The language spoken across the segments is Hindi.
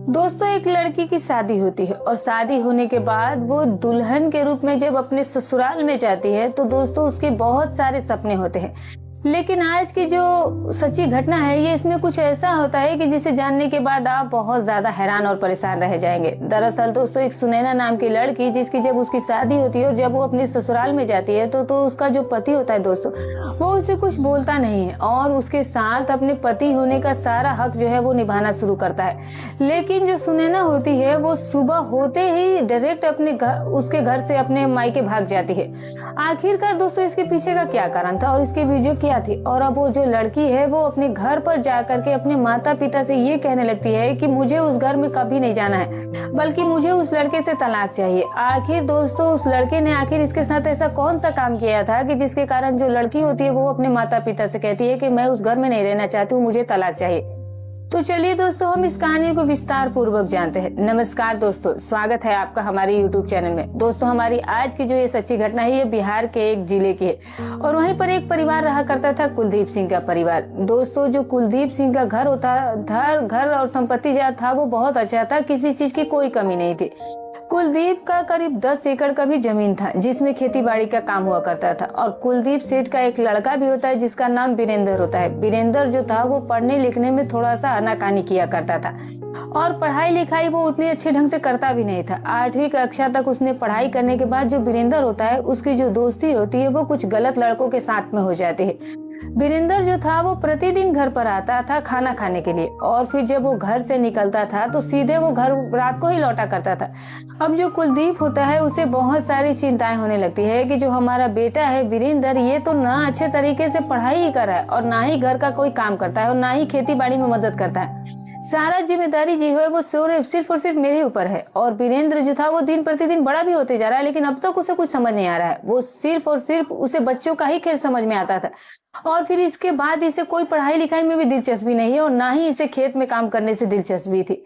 दोस्तों, एक लड़की की शादी होती है और शादी होने के बाद वो दुल्हन के रूप में जब अपने ससुराल में जाती है तो दोस्तों उसके बहुत सारे सपने होते हैं। लेकिन आज की जो सच्ची घटना है ये इसमें कुछ ऐसा होता है कि जिसे जानने के बाद आप बहुत ज्यादा हैरान और परेशान रह जाएंगे। दरअसल दोस्तों, एक सुनैना नाम की लड़की जिसकी जब उसकी शादी होती है और जब वो अपने ससुराल में जाती है तो उसका जो पति होता है दोस्तों, वो उसे कुछ बोलता नहीं है और उसके साथ अपने पति होने का सारा हक जो है वो निभाना शुरू करता है। लेकिन जो सुनैना होती है वो सुबह होते ही डायरेक्ट उसके घर से अपने मायके भाग जाती है। आखिरकार दोस्तों, इसके पीछे का क्या कारण था और इसकी वजह क्या थी? और अब वो जो लड़की है वो अपने घर पर जाकर के अपने माता पिता से ये कहने लगती है कि मुझे उस घर में कभी नहीं जाना है, बल्कि मुझे उस लड़के से तलाक चाहिए। आखिर दोस्तों, उस लड़के ने आखिर इसके साथ ऐसा कौन सा काम किया था कि जिसके कारण जो लड़की होती है वो अपने माता पिता से कहती है कि मैं उस घर में नहीं रहना चाहती हूँ, मुझे तलाक चाहिए। तो चलिए दोस्तों, हम इस कहानी को विस्तार पूर्वक जानते हैं। नमस्कार दोस्तों, स्वागत है आपका हमारे YouTube चैनल में। दोस्तों, हमारी आज की जो ये सच्ची घटना है ये बिहार के एक जिले की है और वहीं पर एक परिवार रहा करता था, कुलदीप सिंह का परिवार। दोस्तों, जो कुलदीप सिंह का घर होता था, घर और संपत्ति जो था वो बहुत अच्छा था, किसी चीज की कोई कमी नहीं थी। कुलदीप का करीब 10 एकड़ का भी जमीन था जिसमें खेती बाड़ी का काम हुआ करता था। और कुलदीप सेठ का एक लड़का भी होता है जिसका नाम वीरेंद्र होता है। वीरेंद्र जो था वो पढ़ने लिखने में थोड़ा सा आनाकानी किया करता था और पढ़ाई लिखाई वो उतनी अच्छे ढंग से करता भी नहीं था। 8वीं कक्षा तक उसने पढ़ाई करने के बाद जो वीरेंद्र होता है उसकी जो दोस्ती होती है वो कुछ गलत लड़कों के साथ में हो जाती है। वीरेंद्र जो था वो प्रतिदिन घर पर आता था खाना खाने के लिए और फिर जब वो घर से निकलता था तो सीधे वो घर रात को ही लौटा करता था। अब जो कुलदीप होता है उसे बहुत सारी चिंताएं होने लगती है कि जो हमारा बेटा है वीरेंद्र, ये तो ना अच्छे तरीके से पढ़ाई ही कर रहा है और ना ही घर का कोई काम करता है और ना ही खेती बाड़ी में मदद करता है। सारा जिम्मेदारी जो है वो सिर्फ और सिर्फ मेरे ऊपर है। और वीरेंद्र जो था वो दिन प्रतिदिन बड़ा भी होते जा रहा है, लेकिन अब तक उसे कुछ समझ नहीं आ रहा है। वो सिर्फ और सिर्फ उसे बच्चों का ही खेल समझ में आता था और फिर इसके बाद इसे कोई पढ़ाई लिखाई में भी दिलचस्पी नहीं है और ना ही इसे खेत में काम करने से दिलचस्पी थी।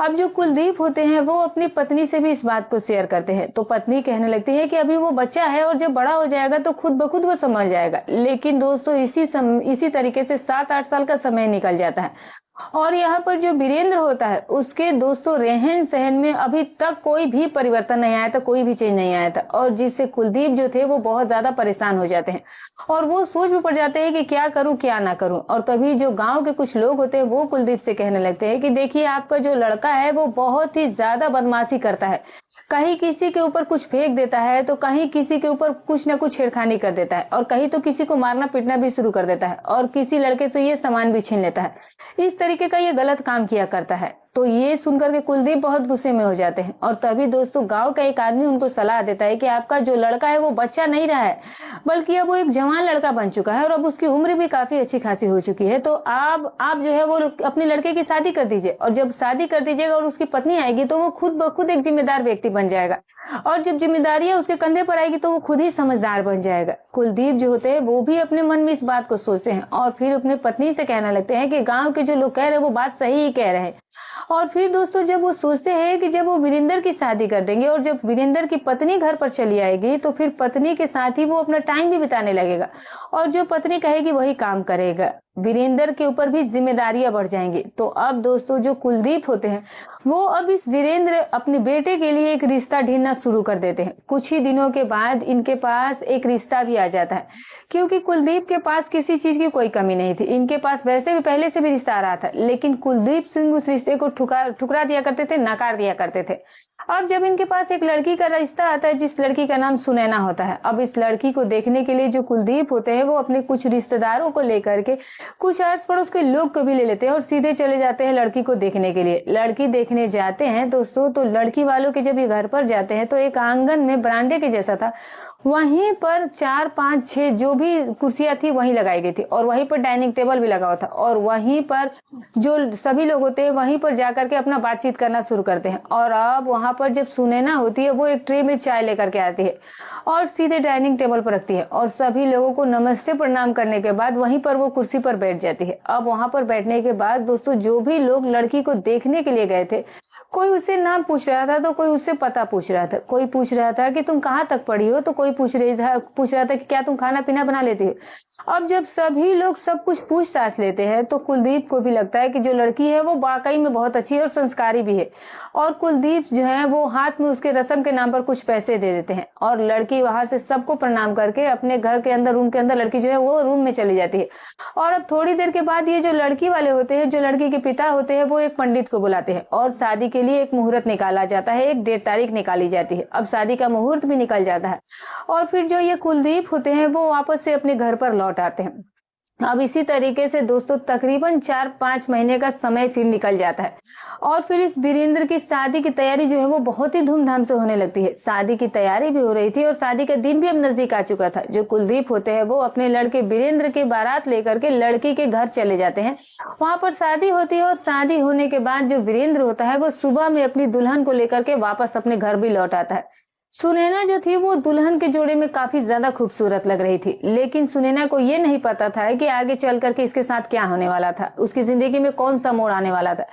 अब जो कुलदीप होते हैं वो अपनी पत्नी से भी इस बात को शेयर करते हैं तो पत्नी कहने लगती है कि अभी वो बच्चा है और जब बड़ा हो जाएगा तो खुद ब खुद वो समझ जाएगा। लेकिन दोस्तों, इसी तरीके से 7-8 साल का समय निकल जाता है और यहाँ पर जो वीरेंद्र होता है उसके दोस्तों रहन सहन में अभी तक कोई भी परिवर्तन नहीं आया था, कोई भी चेंज नहीं आया था और जिससे कुलदीप जो थे वो बहुत ज्यादा परेशान हो जाते हैं और वो सोच में पड़ जाते हैं कि क्या करूं क्या ना करूं। और तभी जो गांव के कुछ लोग होते हैं वो कुलदीप से कहने लगते हैं कि देखिए, आपका जो लड़का है वो बहुत ही ज्यादा बदमाशी करता है, कहीं किसी के ऊपर कुछ फेंक देता है तो कहीं किसी के ऊपर कुछ ना कुछ छेड़खानी कर देता है और कहीं तो किसी को मारना पीटना भी शुरू कर देता है और किसी लड़के से ये सामान भी छीन लेता है। इस तरीके का ये गलत काम किया करता है। तो ये सुनकर के कुलदीप बहुत गुस्से में हो जाते हैं और तभी दोस्तों गांव का एक आदमी उनको सलाह देता है कि आपका जो लड़का है वो बच्चा नहीं रहा है, बल्कि अब वो एक जवान लड़का बन चुका है और अब उसकी उम्र भी काफी अच्छी खासी हो चुकी है। तो आप जो है वो अपने लड़के की शादी कर दीजिए और जब शादी कर दीजिएगा और उसकी पत्नी आएगी तो वो खुद ब खुद एक जिम्मेदार व्यक्ति बन जाएगा और जब जिम्मेदारियां उसके कंधे पर आएगी तो वो खुद ही समझदार बन जाएगा। कुलदीप जो होते हैं वो भी अपने मन में इस बात को सोचते हैं और फिर अपने पत्नी से कहने लगते हैं कि गांव के जो लोग कह रहे हैं वो बात सही ही कह रहे हैं। और फिर दोस्तों, जब वो सोचते हैं कि जब वो वीरेंद्र की शादी कर देंगे और जब वीरेंद्र की पत्नी घर पर चली आएगी तो फिर पत्नी के साथ ही वो अपना टाइम भी बिताने लगेगा और जो पत्नी कहेगी वही काम करेगा। वीरेंद्र के ऊपर भी जिम्मेदारियां बढ़ जाएंगी। तो अब दोस्तों, जो कुलदीप होते हैं वो अब इस वीरेंद्र अपने बेटे के लिए एक रिश्ता ढूंढना शुरू कर देते हैं। कुछ ही दिनों के बाद इनके पास एक रिश्ता भी आ जाता है क्योंकि कुलदीप के पास किसी चीज की कोई कमी नहीं थी। इनके पास वैसे भी पहले से भी रिश्ता आ रहा था, लेकिन कुलदीप सिंह उस रिश्ते को ठुकरा दिया करते थे, नकार दिया करते थे। अब जब इनके पास एक लड़की का रिश्ता आता है जिस लड़की का नाम सुनैना होता है, अब इस लड़की को देखने के लिए जो कुलदीप होते हैं वो अपने कुछ रिश्तेदारों को लेकर के कुछ आस पड़ोस के लोग को भी ले लेते हैं और सीधे चले जाते हैं लड़की को देखने के लिए। लड़की देखने जाते हैं दोस्तों तो लड़की वालों के जब ये घर पर जाते हैं तो एक आंगन में बरामदे के जैसा था, वहीं पर 4, 5, 6 जो भी कुर्सियां थी वहीं लगाई गई थी और वहीं पर डाइनिंग टेबल भी लगा हुआ था और वहीं पर जो सभी लोग होते हैं वहीं पर जाकर के अपना बातचीत करना शुरू करते हैं। और अब वहां पर जब सुनैना होती है वो एक ट्रे में चाय लेकर के आती है और सीधे डाइनिंग टेबल पर रखती है और सभी लोगों को नमस्ते प्रणाम करने के बाद वहीं पर वो कुर्सी पर बैठ जाती है। अब वहां पर बैठने के बाद दोस्तों जो भी लोग लड़की को देखने के लिए गए थे कोई उससे नाम पूछ रहा था तो कोई उससे पता पूछ रहा था, कोई पूछ रहा था कि तुम कहाँ तक पढ़ी हो, तो कोई पूछ रहा था कि क्या तुम खाना पीना बना लेती हो। अब जब सभी लोग सब कुछ पूछताछ लेते हैं तो कुलदीप को भी लगता है कि जो लड़की है वो वाकई में बहुत अच्छी है और संस्कारी भी है। और कुलदीप जो है वो हाथ में उसके रस्म के नाम पर कुछ पैसे दे देते हैं और लड़की वहां से सबको प्रणाम करके अपने घर के अंदर, रूम के अंदर लड़की जो है वो रूम में चली जाती है। और अब थोड़ी देर के बाद ये जो लड़की वाले होते हैं, जो लड़की के पिता होते हैं, वो एक पंडित को बुलाते हैं और शादी के लिए एक मुहूर्त निकाला जाता है, एक डेट तारीख निकाली जाती है। अब शादी का मुहूर्त भी निकल जाता है और फिर जो ये कुलदीप होते हैं वो वापस से अपने घर पर लौट आते हैं। अब इसी तरीके से दोस्तों तकरीबन 4-5 महीने का समय फिर निकल जाता है और फिर इस वीरेंद्र की शादी की तैयारी जो है वो बहुत ही धूमधाम से होने लगती है। शादी की तैयारी भी हो रही थी और शादी का दिन भी अब नजदीक आ चुका था। जो कुलदीप होते हैं वो अपने लड़के वीरेंद्र की बारात लेकर के लड़की के घर चले जाते हैं। वहां पर शादी होती है और शादी होने के बाद जो वीरेंद्र होता है वो सुबह में अपनी दुल्हन को लेकर के वापस अपने घर भी लौट आता है। सुनैना जो थी वो दुल्हन के जोड़े में काफी ज्यादा खूबसूरत लग रही थी, लेकिन सुनैना को ये नहीं पता था कि आगे चल करके इसके साथ क्या होने वाला था, उसकी जिंदगी में कौन सा मोड़ आने वाला था।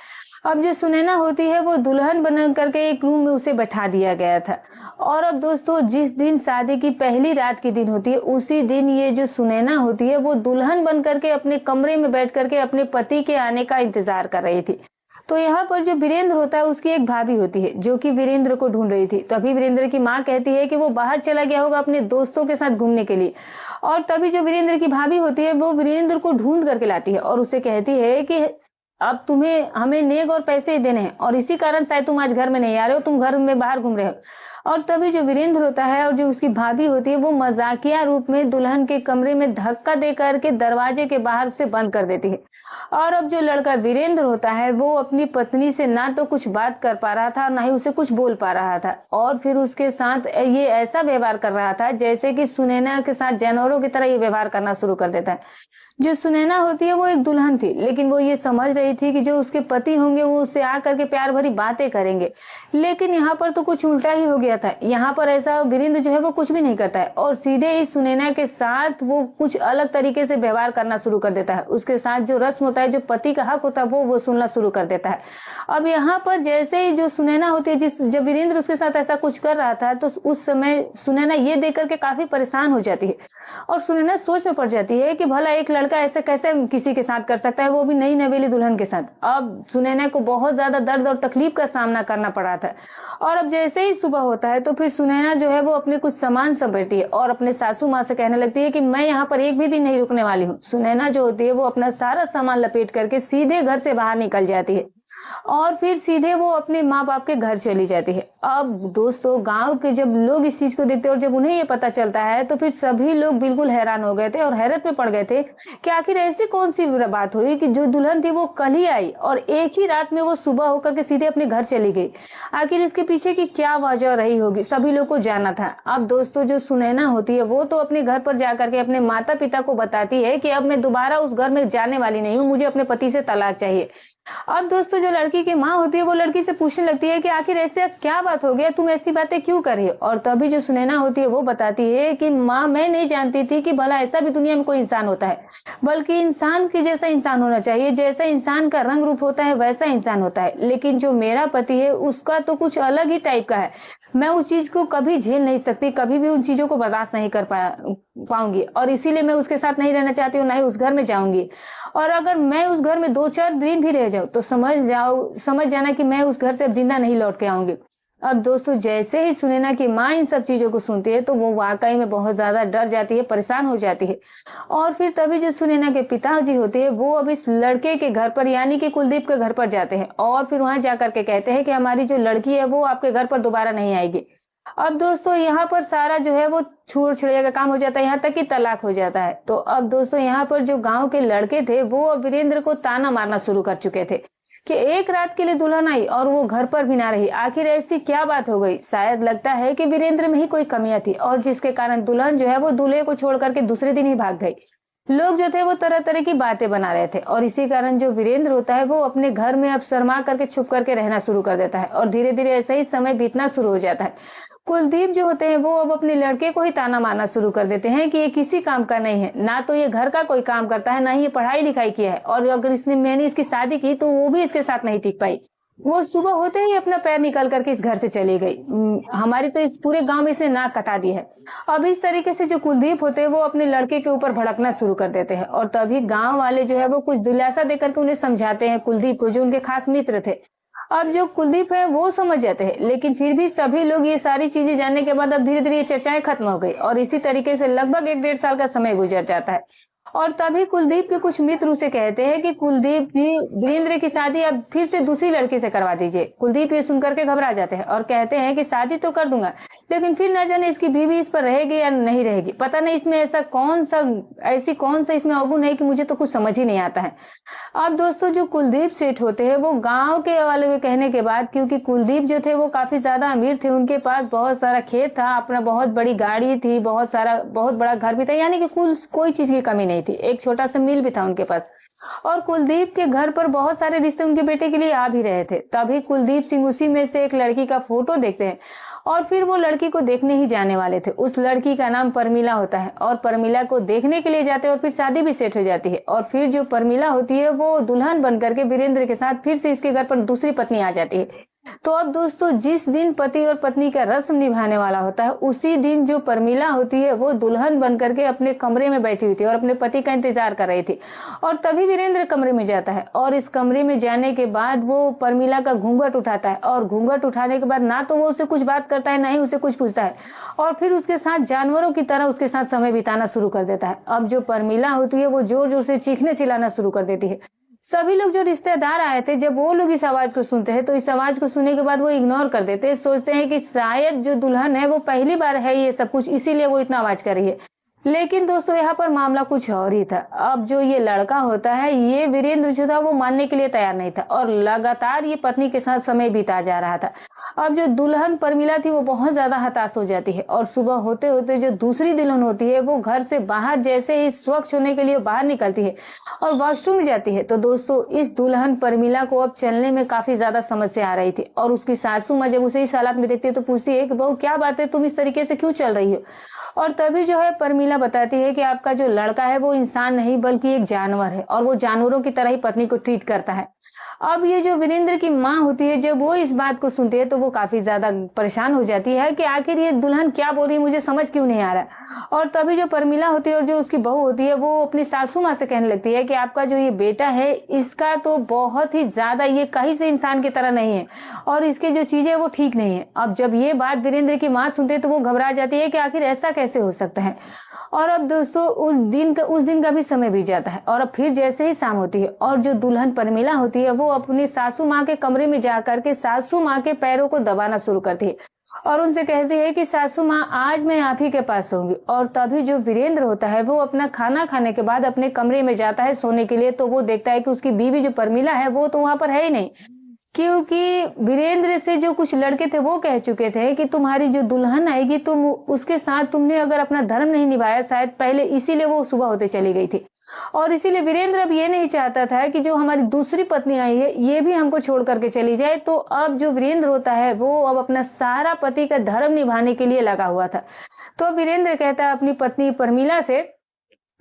अब जो सुनैना होती है वो दुल्हन बन करके एक रूम में उसे बैठा दिया गया था। और अब दोस्तों जिस दिन शादी की पहली रात की दिन होती है उसी दिन ये जो सुनैना होती है वो दुल्हन बन करके अपने कमरे में बैठ करके अपने पति के आने का इंतजार कर रही थी। तो यहाँ पर जो वीरेंद्र होता है उसकी एक भाभी होती है जो कि वीरेंद्र को ढूंढ रही थी। तभी वीरेंद्र की माँ कहती है कि वो बाहर चला गया होगा अपने दोस्तों के साथ घूमने के लिए। और तभी जो वीरेंद्र की भाभी होती है वो वीरेंद्र को ढूंढ करके लाती है और उसे कहती है कि अब तुम्हें हमें नेग और पैसे देने हैं और इसी कारण शायद तुम आज घर में नहीं आ रहे हो, तुम घर में बाहर घूम रहे हो। और तभी जो वीरेंद्र होता है और जो उसकी भाभी होती है वो मजाकिया रूप में दुल्हन के कमरे में धक्का दे करके दरवाजे के बाहर से बंद कर देती है। और अब जो लड़का वीरेंद्र होता है वो अपनी पत्नी से ना तो कुछ बात कर पा रहा था, ना ही उसे कुछ बोल पा रहा था और फिर उसके साथ ये ऐसा व्यवहार कर रहा था जैसे कि सुनैना के साथ जानवरों की तरह ये व्यवहार करना शुरू कर देता है। जो सुनैना होती है वो एक दुल्हन थी, लेकिन वो ये समझ रही थी कि जो उसके पति होंगे वो उससे आकर के प्यार भरी बातें करेंगे, लेकिन यहाँ पर तो कुछ उल्टा ही हो गया था। यहाँ पर ऐसा वीरेंद्र जो है वो कुछ भी नहीं करता है और सीधे ही सुनैना के साथ वो कुछ अलग तरीके से व्यवहार करना शुरू कर देता है। उसके साथ जो रस्म होता है, जो पति का हक होता है वो वसूलना शुरू कर देता है। अब यहाँ पर जैसे ही जो सुनैना होती है, जब वीरेंद्र उसके साथ ऐसा कुछ कर रहा था तो उस समय सुनैना ये देख करके काफी परेशान हो जाती है और सुनैना सोच में पड़ जाती है कि भला एक लड़का ऐसे कैसे किसी के साथ कर सकता है, वो भी नई नवेली दुल्हन के साथ। अब सुनैना को बहुत ज्यादा दर्द और तकलीफ का सामना करना पड़ा था। और अब जैसे ही सुबह होता है तो फिर सुनैना जो है वो अपने कुछ सामान समेटती है और अपने सासू माँ से कहने लगती है कि मैं यहाँ पर एक भी दिन नहीं रुकने वाली हूँ। सुनैना जो होती है वो अपना सारा सामान लपेट करके सीधे घर से बाहर निकल जाती है और फिर सीधे वो अपने माँ बाप के घर चली जाती है। अब दोस्तों गांव के जब लोग इस चीज को देखते और जब उन्हें ये पता चलता है तो फिर सभी लोग बिल्कुल हैरान हो गए थे और हैरत में पड़ गए थे कि आखिर ऐसी कौन सी बात हुई कि जो दुल्हन थी वो कल ही आई और एक ही रात में वो सुबह होकर के सीधे अपने घर चली गई। आखिर इसके पीछे की क्या वजह रही होगी, सभी लोग को जानना था। अब दोस्तों जो सुनैना होती है वो तो अपने घर पर जाकर के अपने माता पिता को बताती है कि अब मैं दोबारा उस घर में जाने वाली नहीं हूँ, मुझे अपने पति से तलाक चाहिए। अब दोस्तों जो लड़की की माँ होती है वो लड़की से पूछने लगती है कि आखिर ऐसे क्या बात हो गया, तुम ऐसी बातें क्यों कर रही हो। और तभी जो सुनैना होती है वो बताती है कि माँ मैं नहीं जानती थी कि भला ऐसा भी दुनिया में कोई इंसान होता है, बल्कि इंसान के जैसा इंसान होना चाहिए, जैसा इंसान का रंग रूप होता है वैसा इंसान होता है। लेकिन जो मेरा पति है उसका तो कुछ अलग ही टाइप का है, मैं उस चीज को कभी झेल नहीं सकती, कभी भी उन चीजों को बर्दाश्त नहीं कर पाऊंगी और इसीलिए मैं उसके साथ नहीं रहना चाहती हूँ, ना ही उस घर में जाऊंगी। और अगर मैं उस घर में 2-4 दिन भी रह जाऊं तो समझ जाना कि मैं उस घर से अब जिंदा नहीं लौट के आऊंगी। अब दोस्तों जैसे ही सुनैना की माँ इन सब चीजों को सुनती है तो वो वाकई में बहुत ज्यादा डर जाती है, परेशान हो जाती है। और फिर तभी जो सुनैना के पिताजी होते हैं वो अब इस लड़के के घर पर यानी कि कुलदीप के घर पर जाते हैं और फिर वहां जाकर के कहते हैं कि हमारी जो लड़की है वो आपके घर पर दोबारा नहीं आएगी। अब दोस्तों यहाँ पर सारा जो है वो छुड़छुड़िया का काम हो जाता है, यहाँ तक कि तलाक हो जाता है। तो अब दोस्तों यहाँ पर जो गांव के लड़के थे वो अब वीरेंद्र को ताना मारना शुरू कर चुके थे कि एक रात के लिए दुल्हन आई और वो घर पर भी ना रही, आखिर ऐसी क्या बात हो गई। शायद लगता है कि वीरेंद्र में ही कोई कमियां थी और जिसके कारण दुल्हन जो है वो दूल्हे को छोड़ करके दूसरे दिन ही भाग गई। लोग जो थे वो तरह तरह की बातें बना रहे थे और इसी कारण जो वीरेंद्र होता है वो अपने घर में अब शर्मा करके छुप करके रहना शुरू कर देता है और धीरे धीरे ऐसा ही समय बीतना शुरू हो जाता है। कुलदीप जो होते हैं वो अब अपने लड़के को ही ताना मारना शुरू कर देते हैं कि ये किसी काम का नहीं है, ना तो ये घर का कोई काम करता है, ना ही ये पढ़ाई लिखाई किया है और अगर मैंने इसकी शादी की तो वो भी इसके साथ नहीं टिक पाई। वो सुबह होते ही अपना पैर निकाल करके इस घर से चली गई। हमारी तो इस पूरे गांव में इसने नाक कटा दी है। अब इस तरीके से जो कुलदीप होते हैं वो अपने लड़के के ऊपर भड़कना शुरू कर देते हैं और तभी गांव वाले जो है वो कुछ दिलासा देकर के उन्हें समझाते हैं, कुलदीप को, जो उनके खास मित्र थे। अब जो कुलदीप है वो समझ जाते हैं, लेकिन फिर भी सभी लोग ये सारी चीजें जानने के बाद अब धीरे धीरे ये चर्चाएं खत्म हो गई और इसी तरीके से लगभग 1-1.5 साल का समय गुजर जाता है। और तभी कुलदीप के कुछ मित्र उसे कहते हैं कि कुलदीप जी, वीरेंद्र की शादी अब फिर से दूसरी लड़की से करवा दीजिए। कुलदीप ये सुनकर के घबरा जाते हैं और कहते हैं कि शादी तो कर दूंगा, लेकिन फिर न जाने इसकी बीवी इस पर रहेगी या नहीं रहेगी। पता नहीं इसमें ऐसी कौन सा इसमें अवगुण है कि मुझे तो कुछ समझ ही नहीं आता है। अब दोस्तों जो कुलदीप सेठ होते हैं वो गांव के वाले के कहने के बाद, क्योंकि कुलदीप जो थे वो काफी ज्यादा अमीर थे, उनके पास बहुत सारा खेत था, अपना बहुत बड़ी गाड़ी थी, बहुत बड़ा घर भी था, यानी कि कोई चीज की कमी नहीं थी। एक छोटा सा मिल भी था उनके पास और कुलदीप के घर पर बहुत सारे रिश्ते उनके बेटे के लिए आ भी रहे थे। तभी कुलदीप सिंह उसी में से एक लड़की का फोटो देखते हैं और फिर वो लड़की को देखने ही जाने वाले थे। उस लड़की का नाम परमिला होता है और परमिला को देखने के लिए जाते हैं और फिर शादी भी सेट हो जाती है। और फिर जो परमिला होती है वो दुल्हन बनकर के वीरेंद्र के साथ फिर से इसके घर पर दूसरी पत्नी आ जाती है। तो अब दोस्तों जिस दिन पति और पत्नी का रस्म निभाने वाला होता है, उसी दिन जो परमिला होती है वो दुल्हन बनकर के अपने कमरे में बैठी हुई थी और अपने पति का इंतजार कर रही थी। और तभी वीरेंद्र कमरे में जाता है और इस कमरे में जाने के बाद वो परमिला का घूंघट उठाता है और घूंघट उठाने के बाद ना तो वो उसे कुछ बात करता है, ना ही उसे कुछ पूछता है और फिर उसके साथ जानवरों की तरह उसके साथ समय बिताना शुरू कर देता है। अब जो परमिला होती है वो जोर जोर से चीखने चिल्लाना शुरू कर देती है। सभी लोग जो रिश्तेदार आए थे, जब वो लोग इस आवाज को सुनते हैं तो इस आवाज को सुनने के बाद वो इग्नोर कर देते हैं, सोचते हैं कि शायद जो दुल्हन है वो पहली बार है ये सब कुछ, इसीलिए वो इतना आवाज कर रही है। लेकिन दोस्तों यहाँ पर मामला कुछ और ही था। अब जो ये लड़का होता है, ये वीरेंद्र जो था वो मानने के लिए तैयार नहीं था और लगातार ये पत्नी के साथ समय बिता जा रहा था। अब जो दुल्हन परमिला थी वो बहुत ज्यादा हताश हो जाती है और सुबह होते होते जो दूसरी दुल्हन होती है वो घर से बाहर जैसे ही स्वच्छ होने के लिए बाहर निकलती है और वॉशरूम जाती है, तो दोस्तों इस दुल्हन परमिला को अब चलने में काफी ज्यादा समस्या आ रही थी। और उसकी सासू माँ जब उसे इस हालत में देखती है तो पूछती है कि बहू क्या बात है, तुम इस तरीके से क्यों चल रही हो। और तभी जो है परमिला बताती है कि आपका जो लड़का है वो इंसान नहीं बल्कि एक जानवर है और वो जानवरों की तरह ही पत्नी को ट्रीट करता है। अब ये जो वीरेंद्र की माँ होती है, जब वो इस बात को सुनती है तो वो काफी ज्यादा परेशान हो जाती है कि आखिर ये दुल्हन क्या बोल रही है, मुझे समझ क्यों नहीं आ रहा। और तभी जो परमिला होती है और जो उसकी बहू होती है वो अपनी सासू माँ से कहने लगती है कि आपका जो ये बेटा है इसका तो बहुत ही ज्यादा, ये कहीं से इंसान की तरह नहीं है और इसकी जो चीजें वो ठीक नहीं है। अब जब ये बात वीरेंद्र की माँ सुनती है तो वो घबरा जाती है कि आखिर ऐसा कैसे हो सकता है। और अब दोस्तों उस दिन का भी समय बीत जाता है और अब फिर जैसे ही शाम होती है और जो दुल्हन परमिला होती है वो अपनी सासू माँ के कमरे में जाकर के सासू माँ के पैरों को दबाना शुरू करती है और उनसे कहती है कि सासू माँ आज मैं आप ही के पास सोऊंगी। और तभी जो वीरेंद्र होता है वो अपना खाना खाने के बाद अपने कमरे में जाता है सोने के लिए, तो वो देखता है कि उसकी बीवी जो परमिला है वो तो वहां पर है ही नहीं, क्योंकि वीरेंद्र से जो कुछ लड़के थे वो कह चुके थे कि तुम्हारी जो दुल्हन आएगी तुम उसके साथ तुमने अगर अपना धर्म नहीं निभाया शायद पहले, इसीलिए वो सुबह होते चली गई थी। और इसीलिए वीरेंद्र अब ये नहीं चाहता था कि जो हमारी दूसरी पत्नी आई है ये भी हमको छोड़ करके चली जाए। तो अब जो वीरेंद्र होता है वो अब अपना सारा पति का धर्म निभाने के लिए लगा हुआ था। तो वीरेंद्र कहता है अपनी पत्नी परमिला से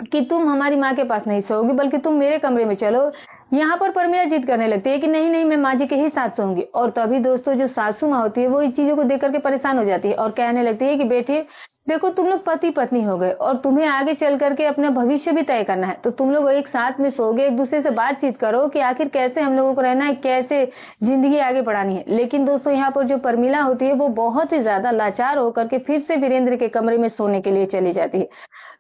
कि तुम हमारी माँ के पास नहीं सोओगी बल्कि तुम मेरे कमरे में चलो। यहाँ पर परमिला जिद करने लगती है कि नहीं नहीं, मैं माँ जी के ही साथ सोऊंगी। और तभी दोस्तों जो सासू माँ होती है वो इन चीजों को देख करके परेशान हो जाती है और कहने लगती है कि बेटी देखो, तुम लोग पति पत्नी हो गए और तुम्हें आगे चल करके अपना भविष्य भी तय करना है, तो तुम लोग एक साथ में सोओगे, एक दूसरे से बातचीत करो कि आखिर कैसे हम लोगों को रहना है, कैसे जिंदगी आगे बढ़ानी है। लेकिन दोस्तों यहाँ पर जो परमिला होती है वो बहुत ही ज्यादा लाचार होकर के फिर से वीरेंद्र के कमरे में सोने के लिए चली जाती है।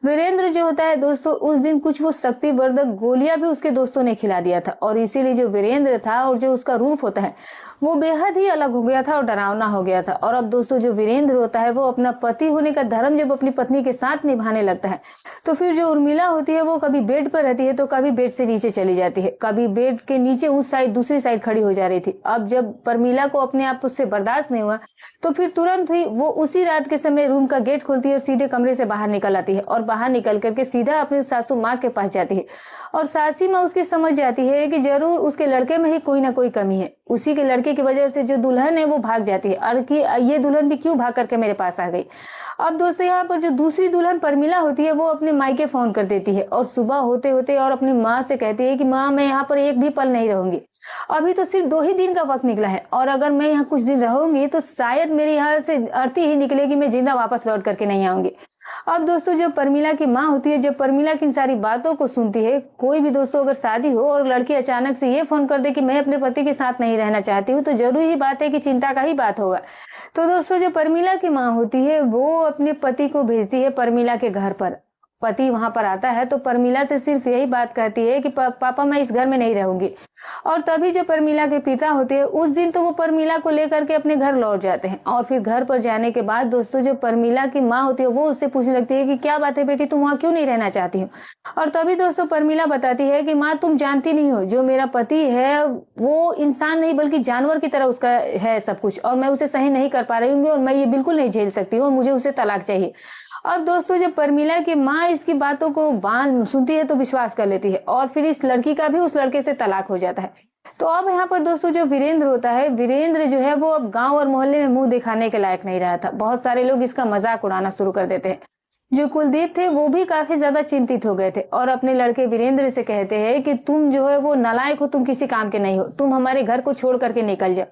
वीरेंद्र जो होता है दोस्तों उस दिन कुछ वो शक्तिवर्धक गोलियां भी उसके दोस्तों ने खिला दिया था और इसीलिए जो वीरेंद्र था और जो उसका रूप होता है वो बेहद ही अलग हो गया था और डरावना हो गया था। और अब दोस्तों जो वीरेंद्र होता है वो अपना पति होने का धर्म जब अपनी पत्नी के साथ निभाने लगता है तो फिर जो उर्मिला होती है वो कभी बेड पर रहती है तो कभी बेड से नीचे चली जाती है, कभी बेड के नीचे उस साइड दूसरी साइड खड़ी हो जा रही थी। अब जब परमिला को अपने आप उससे बर्दाश्त नहीं हुआ तो फिर तुरंत ही वो उसी रात के समय रूम का गेट खोलती है और सीधे कमरे से बाहर निकल आती है और बाहर निकल करके सीधा अपनी सासू माँ के पास जाती है। और सासी माँ उसकी समझ जाती है कि जरूर उसके लड़के में ही कोई ना कोई कमी है, उसी के लड़के की वजह से जो दुल्हन है वो भाग जाती है और कि ये दुल्हन भी क्यों भाग करके मेरे पास आ गई। अब दोस्तों यहाँ पर जो दूसरी दुल्हन परमिला होती है वो अपने मायके फोन कर देती है और सुबह होते होते और अपनी माँ से कहती है कि माँ मैं यहाँ पर एक भी पल नहीं रहूंगी। अभी तो सिर्फ 2 ही दिन का वक्त निकला है और अगर मैं यहाँ कुछ दिन रहूंगी तो शायद मेरे यहाँ से अर्थी ही निकलेगी, मैं जिंदा वापस लौट करके नहीं आऊंगी। अब दोस्तों जब पर्मिला की माँ होती है, जब पर्मिला की इन सारी बातों को सुनती है, कोई भी दोस्तों अगर शादी हो और लड़की अचानक से ये फोन कर दे कि मैं अपने पति के साथ नहीं रहना चाहती हूँ, तो जरूरी ही बात है कि चिंता का ही बात होगा। तो दोस्तों जो पर्मिला की माँ होती है वो अपने पति को भेजती है पर्मिला के घर पर। पति वहां पर आता है तो पर्मिला से सिर्फ यही बात कहती है कि पापा मैं इस घर में नहीं रहूंगी। और तभी जो पर्मिला के पिता होते हैं उस दिन तो वो पर्मिला को लेकर के अपने घर लौट जाते हैं। और फिर घर पर जाने के बाद दोस्तों जो पर्मिला की माँ होती है वो उससे पूछने लगती है कि क्या बात है बेटी, तुम वहाँ क्यों नहीं रहना चाहती हो। और तभी दोस्तों पर्मिला बताती है कि माँ तुम जानती नहीं हो, जो मेरा पति है वो इंसान नहीं बल्कि जानवर की तरह उसका है सब कुछ, और मैं उसे सही नहीं कर पा रही हूँ और मैं ये बिल्कुल नहीं झेल सकती हूँ और मुझे उसे तलाक चाहिए। अब दोस्तों जब पर्मिला की माँ इसकी बातों को सुनती है तो विश्वास कर लेती है और फिर इस लड़की का भी उस लड़के से तलाक हो जाता है। तो अब यहाँ पर दोस्तों जो वीरेंद्र होता है, वीरेंद्र जो है वो अब गांव और मोहल्ले में मुंह दिखाने के लायक नहीं रहा था। बहुत सारे लोग इसका मजाक उड़ाना शुरू कर देते हैं। जो कुलदीप थे वो भी काफी ज्यादा चिंतित हो गए थे और अपने लड़के वीरेंद्र से कहते हैं कि तुम जो है वो नालायक हो, तुम किसी काम के नहीं हो, तुम हमारे घर को छोड़ करके निकल जाओ।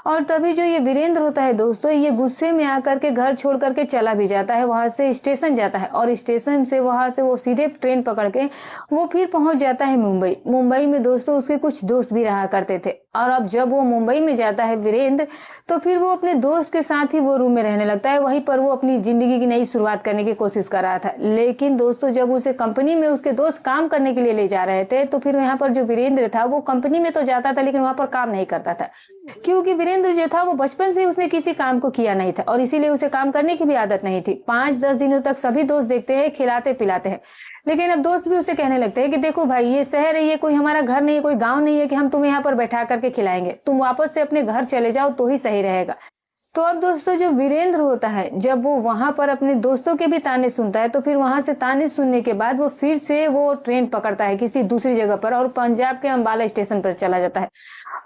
और तभी जो ये वीरेंद्र होता है दोस्तों, ये गुस्से में आकर के घर छोड़ करके चला भी जाता है, वहां से स्टेशन जाता है और स्टेशन से वहां से वो सीधे ट्रेन पकड़ के वो फिर पहुंच जाता है मुंबई। मुंबई में दोस्तों उसके कुछ दोस्त भी रहा करते थे और अब जब वो मुंबई में जाता है वीरेंद्र, तो फिर वो अपने दोस्त के साथ ही वो रूम में रहने लगता है। वहीं पर वो अपनी जिंदगी की नई शुरुआत करने की कोशिश कर रहा था। लेकिन दोस्तों जब उसे कंपनी में उसके दोस्त काम करने के लिए ले जा रहे थे तो फिर यहाँ पर जो वीरेंद्र था वो कंपनी में तो जाता था लेकिन वहां पर काम नहीं करता था, क्योंकि वीरेंद्र जो था वो बचपन से उसने किसी काम को किया नहीं था और इसीलिए उसे काम करने की भी आदत नहीं थी। 5-10 दिनों तक सभी दोस्त देखते हैं, खिलाते पिलाते हैं, लेकिन अब दोस्त भी उसे कहने लगते हैं कि देखो भाई ये शहर है, ये कोई हमारा घर नहीं है, कोई गांव नहीं है कि हम तुम्हें यहाँ पर बैठा करके खिलाएंगे, तुम वापस से अपने घर चले जाओ तो ही सही रहेगा। तो अब दोस्तों जो वीरेंद्र होता है जब वो वहां पर अपने दोस्तों के भी ताने सुनता है तो फिर वहां से ताने सुनने के बाद वो फिर से वो ट्रेन पकड़ता है किसी दूसरी जगह पर और पंजाब के अंबाला स्टेशन पर चला जाता है।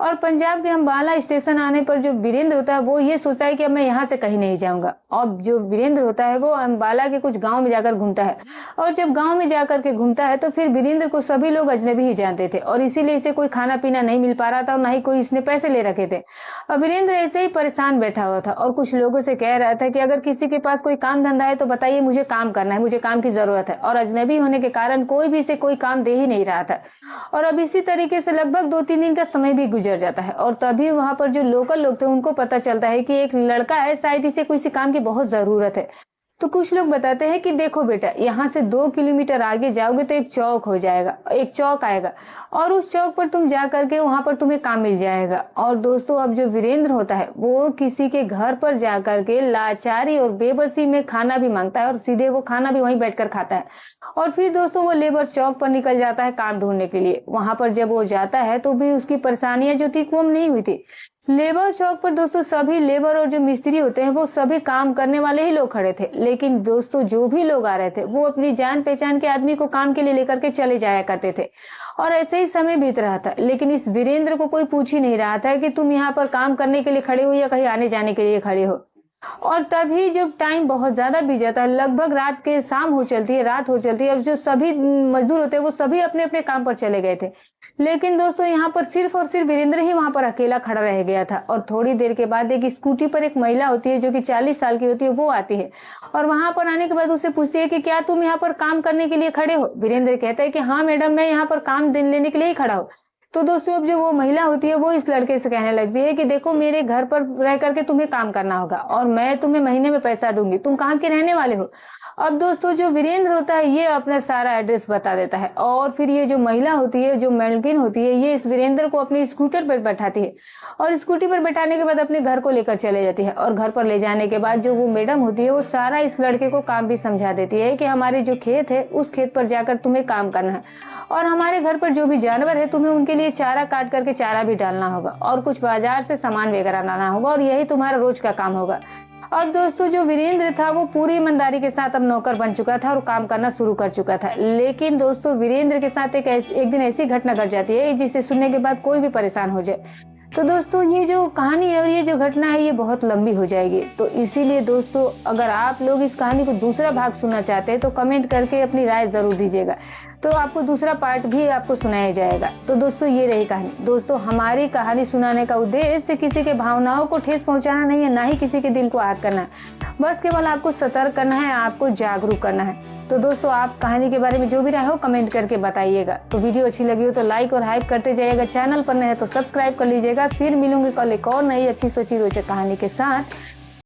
और पंजाब के अंबाला स्टेशन आने पर जो वीरेंद्र होता है वो ये सोचता है कि अब मैं यहाँ से कहीं नहीं जाऊंगा। और जो वीरेंद्र होता है वो अंबाला के कुछ गांव में जाकर घूमता है और जब गांव में जाकर के घूमता है तो फिर वीरेंद्र को सभी लोग अजनबी ही जानते थे और इसीलिए इसे कोई खाना पीना नहीं मिल पा रहा था और ना ही कोई इसने पैसे ले रखे थे। और वीरेंद्र ऐसे ही परेशान बैठा हुआ था और कुछ लोगों से कह रहा था कि अगर किसी के पास कोई काम धंधा है तो बताइए, मुझे काम करना है, मुझे काम की जरूरत है। और अजनबी होने के कारण कोई भी इसे कोई काम दे ही नहीं रहा था। और अब इसी तरीके से लगभग 2-3 दिन का समय भी गुजर जाता है और तभी वहां पर जो लोकल लोग थे उनको पता चलता है कि एक लड़का है, शायद इसे किसी काम की बहुत जरूरत है। तो कुछ लोग बताते हैं कि देखो बेटा, यहाँ से 2 किलोमीटर आगे जाओगे तो एक चौक हो जाएगा, एक चौक आएगा और उस चौक पर तुम जा करके वहां पर तुम्हें काम मिल जाएगा। और दोस्तों अब जो वीरेंद्र होता है वो किसी के घर पर जा करके लाचारी और बेबसी में खाना भी मांगता है और सीधे वो खाना भी वहीं बैठकर खाता है। और फिर दोस्तों वो लेबर चौक पर निकल जाता है काम ढूंढने के लिए। वहां पर जब वो जाता है तो भी उसकी परेशानियां जो थी कम नहीं हुई थी। लेबर चौक पर दोस्तों सभी लेबर और जो मिस्त्री होते हैं वो सभी काम करने वाले ही लोग खड़े थे, लेकिन दोस्तों जो भी लोग आ रहे थे वो अपनी जान पहचान के आदमी को काम के लिए लेकर के चले जाया करते थे। और ऐसे ही समय बीत रहा था, लेकिन इस वीरेंद्र को कोई पूछ ही नहीं रहा था कि तुम यहाँ पर काम करने के लिए खड़े हो या कहीं आने जाने के लिए खड़े हो। और तभी जब टाइम बहुत ज्यादा बीत जाता है, लगभग रात के शाम हो चलती है, रात हो चलती है और जो सभी मजदूर होते हैं वो सभी अपने अपने काम पर चले गए थे। लेकिन दोस्तों यहाँ पर सिर्फ और सिर्फ वीरेंद्र ही वहां पर अकेला खड़ा रह गया था। और थोड़ी देर के बाद एक स्कूटी पर एक महिला होती है जो कि 40 साल की होती है, वो आती है और वहां पर आने के बाद उससे पूछती है कि क्या तुम यहाँ पर काम करने के लिए खड़े हो। वीरेंद्र कहता है कि हाँ मैडम, मैं यहाँ पर काम लेने के लिए ही खड़ा हूँ। तो दोस्तों अब जो वो महिला होती है वो इस लड़के से कहने लगती है कि देखो मेरे घर पर रह करके तुम्हें काम करना होगा और मैं तुम्हें महीने में पैसा दूंगी, तुम कहाँ के रहने वाले हो। अब दोस्तों जो वीरेंद्र होता है ये अपना सारा एड्रेस बता देता है और फिर ये जो महिला होती है, जो मैलकिन होती है, ये इस वीरेंद्र को अपने स्कूटर पर बैठाती है और स्कूटी पर बैठाने के बाद अपने घर को लेकर चले जाती है। और घर पर ले जाने के बाद जो वो मैडम होती है वो सारा इस लड़के को काम भी समझा देती है कि हमारे जो खेत है उस खेत पर जाकर तुम्हें काम करना है और हमारे घर पर जो भी जानवर है तुम्हें उनके लिए चारा काट करके चारा भी डालना होगा और कुछ बाजार से सामान वगैरह लाना होगा और यही तुम्हारा रोज का काम होगा। और दोस्तों जो वीरेंद्र था वो पूरी ईमानदारी के साथ अब नौकर बन चुका था और काम करना शुरू कर चुका था। लेकिन दोस्तों वीरेंद्र के साथ एक दिन ऐसी घटना घट जाती है जिसे सुनने के बाद कोई भी परेशान हो जाए। तो दोस्तों ये जो कहानी है और ये जो घटना है ये बहुत लंबी हो जाएगी, तो इसीलिए दोस्तों अगर आप लोग इस कहानी को दूसरा भाग सुनना चाहते हैं तो कमेंट करके अपनी राय जरूर दीजिएगा। तो आपको दूसरा पार्ट भी आपको सुनाया जाएगा। तो दोस्तों ये रही कहानी। दोस्तों हमारी कहानी सुनाने का उद्देश्य किसी के भावनाओं को ठेस पहुंचाना नहीं है, ना ही किसी के दिल को आहत करना है। बस केवल आपको सतर्क करना है, आपको जागरूक करना है। तो दोस्तों आप कहानी के बारे में जो भी राय हो कमेंट करके बताइएगा। तो वीडियो अच्छी लगी हो तो लाइक और हाइप करते जाइएगा। चैनल पर नए हैं तो सब्सक्राइब कर लीजिएगा। फिर मिलूंगी कल एक और नई अच्छी सोची रोचक कहानी के साथ।